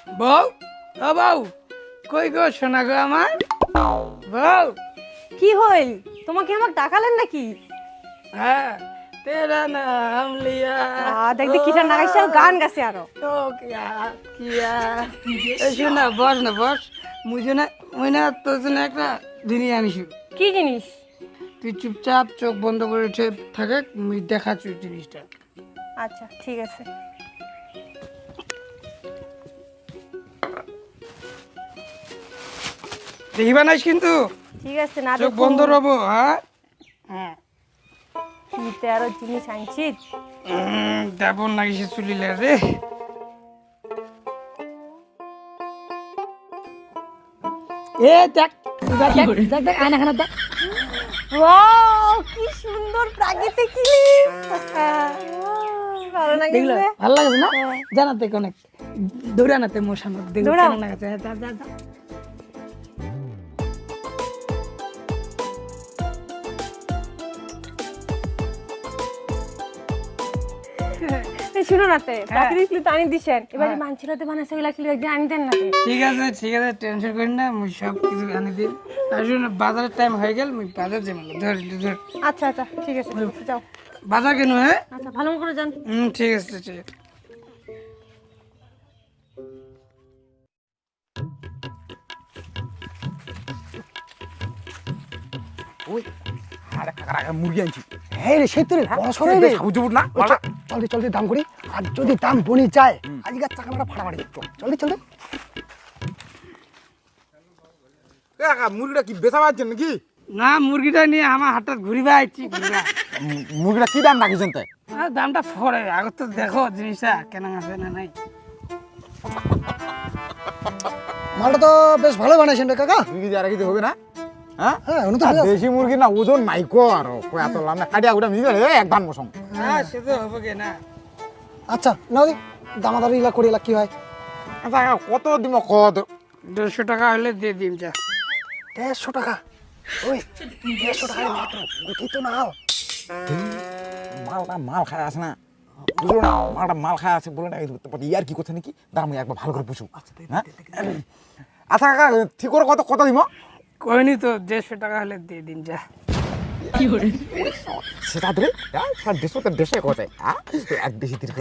বউ, ও বউ, কই গো সোনা গো আমার বউ? কি হইল? তোমাকে আমাকে ডাকালেন নাকি? হ্যাঁ, তেরা নাম লিয়া। দেখ দেখ কিটা নাগাইছে আর গান গাছে আরো। তো কিয়া কিয়া এই শোনা, বস না বস। মুই না তোর জন্য একটা জিনিস আনিস। কি জিনিস? তুই চুপচাপ চোখ বন্ধ করে উঠে থাকে, মুই দেখাচ্ছি জিনিসটা। আচ্ছা ঠিক আছে। দেখিবা নাইস কিন্তু, ঠিক আছে না চোখ দেখো। বন্ধ রবো। হ্যাঁ হ্যাঁ, কি তেরো জিনিস আনছি। দেবন নাকি সে চুলিলে রে। এ দেখ দেখ দেখ দেখ আয়না খানা দেখ। ওয়াও কি সুন্দর প্রাকৃতিক ক্লিপ। ভালো দেখলো লাগছে। ভালো লাগছে না? জানাতে অনেক দৌড়ানাতে মোর সামনে দেখো দৌড়াও। কেমন লাগছে। যা যা যা। এই শুনো না তে, প্রাকৃতিক ক্লিপ আনি দিছেন। এবারে মানছিলাতে বানাইছে ওইলা ক্লিপ একদিন আনি দেন না তে। ঠিক আছে টেনশন করি না, মুই সব কিছু আনি দিন। আর শুনো, বাজারের টাইম হয়ে গেল, মুই বাজার যাই। ধর ধর আচ্ছা আচ্ছা ঠিক আছে যাও। বাজার কেন? হ্যাঁ আচ্ছা ভালো করে যান। ঠিক আছে ঠিক আছে। ওই আরে কাকা মুরগি আনছি। হ্যাঁ রে, সেই তো রে, বড় সরাই রে। সাবুজুবুর না চলতে চলতে দাম করি, আর যদি দাম বনি যায় আজকে চাকাটা ফাটাফাটি। চলতে চলতে কাকা মুরগিটা কি বেচা পাচ্ছেন নাকি? না, মুরগিটা নিয়ে আমার হাতটা ঘুরিবা আইছি ঘুরিবা। মুরগিটা কি দাম রাখিছেন তাই? দামটা ফরে আগে তো দেখো জিনিসটা কেন আছে না নাই। মালটা তো বেশ ভালো বানাইছেন রে কাকা। 2 কেজি আর কেজি হবে না? হ্যাঁ হ্যাঁ উনি তো দেশি মুরগি না, ওজন নাইকো আর এত লাভ না। কাটিয়া ওটা মিলে এক ধান বসং। হ্যাঁ সে তো হবে কি না। আচ্ছা নাও দি, দামাদারি ইলা করি, ইলা কি হয়? আচ্ছা কাকা, কত দিব কত? 150 টাকা হলে দিয়ে দিন যা। 150 টাকা? ওই 150 টাকা মাত্র, গতি তো নাও। মালটা মাল খায় আছে না, বুঝলো না? মালটা মাল খায় আছে বলে না, ইয়ার কি করছে নাকি? দাঁড়া আমি একবার ভালো করে পুষু। হ্যাঁ আচ্ছা কাকা, ঠিক করে কত কত দিব? কইনি তো 150 টাকা হলে দিয়ে দিন যা। সেটা ধরে দেশে তো দেশে কোথায় এক দেশি তিরিশ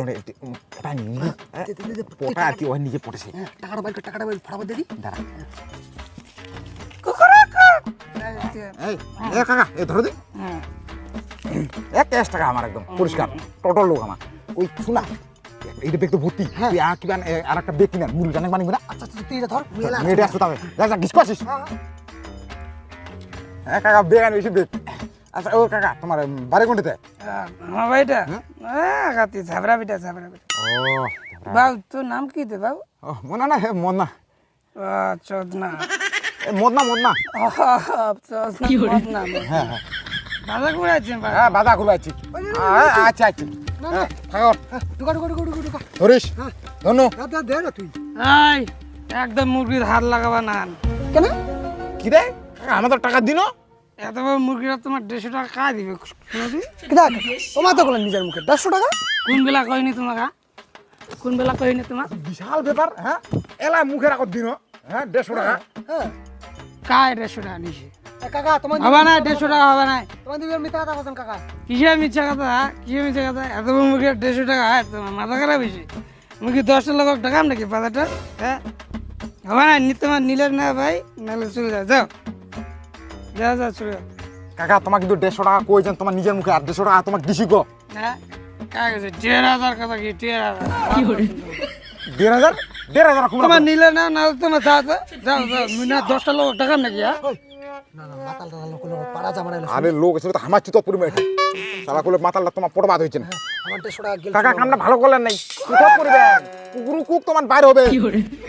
ওটা নিয়ে পোটা আর কি ওই নিজে পড়েছে। টাকাটা বাইর কর, টাকাটা বাইর ফটাফট দিয়ে দি। দাঁড়া হ্যাঁ এই কাকা এ ধরো দি 1 টাকা আমার একদম পরিষ্কার টোটাল লোক আমার। ওই শোনা এইটা বেগ তো ভর্তি, তুই আর কি আর একটা বেগ কিনা মুরগি জানে মানি না। আচ্ছা আচ্ছা তুই এটা ধর, মুই এলা মেয়েটা আসতে হবে, যা যা গিস করছিস। হ্যাঁ কাকা বেগ আনি বেশি বেগ। আচ্ছা ও কাকা তোমার বাড়ি কোনটাতে? আমার ভাইটা গাতি ঝাবরা বিটা ঝাবরা বিটা। ও বাউ তোর নাম কি দে বাউ? মনা না হে মনা চোদনা। মদনা মদনা। চোদনা। হ্যাঁ হ্যাঁ বাজার করে আছেন হ্যাঁ বাধা খুলে আছি। আচ্ছা আচ্ছা হ্যাঁ থাকো ঢুকা ঢুকা ঢুকা ঢুকা ঢুকা। ধরিস ধন্য। দে দে না তুই। এই একদম মুরগির হাত লাগাবা না। কেন? কি রে আমাদের টাকা দিন? এত বড় মুরগিটা তোমার 150 টাকা কাজ দিবে শুনবি? কি দেখ, তোমার তো বললেন নিজের মুখে 150 টাকা। কোন বেলা কইনি তোমাকে? কোন বেলা কইনি তোমার? বিশাল ব্যাপার। হ্যাঁ এলা মুখের আগত দিন। হ্যাঁ 150 টাকা হ্যাঁ কায় 150 টাকা নিছে? কাকা তোমার হবে না 150 টাকা হবে না। তোমার দিবের মিথ্যা কথা বলছেন কাকা। কিসের মিথ্যা কথা? কিসের মিথ্যা কথা? এত বড় মুরগির 150 টাকা হয় তোমার মাথা খারাপ হয়েছে? মুরগি 10টা লোক টাকা নাকি বাজারটা? হ্যাঁ হবে না, তোমার নিলে না ভাই, নাহলে চলে যাও যাও যাও যাও চলে যাও। কাকা তোমার কিন্তু 150 টাকা কইছেন তোমার নিজের মুখে, আর 150 টাকা তোমাকে দিছি গো। হ্যাঁ কাজ 1,500 কথা কি 1,500 কি করে? 1,500 1,500 তোমার কুমড়া। নিলে না নাহলে তোমার যাও যাও যাও যাও মিনা 10টা লোক টাকা নাকি? হ্যাঁ না না মাতাল টাতাল লোক পাড়া জামানা এলো। আরে লোক এসে তো হামাচ্ছি তো পুরো মেয়ে সালা কোলে মাথালটা তোমার পড়বাদ হইছে না। আমার 150 টাকা গেল। কাকা কামটা ভালো করলেন নাই, কি সব করবেন? কুকুর কুক তোমার বাইরে হবে।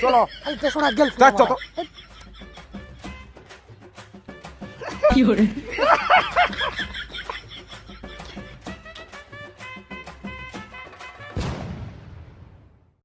চলো 150 টাকা গেল। যাচ্ছ তো। কি করে?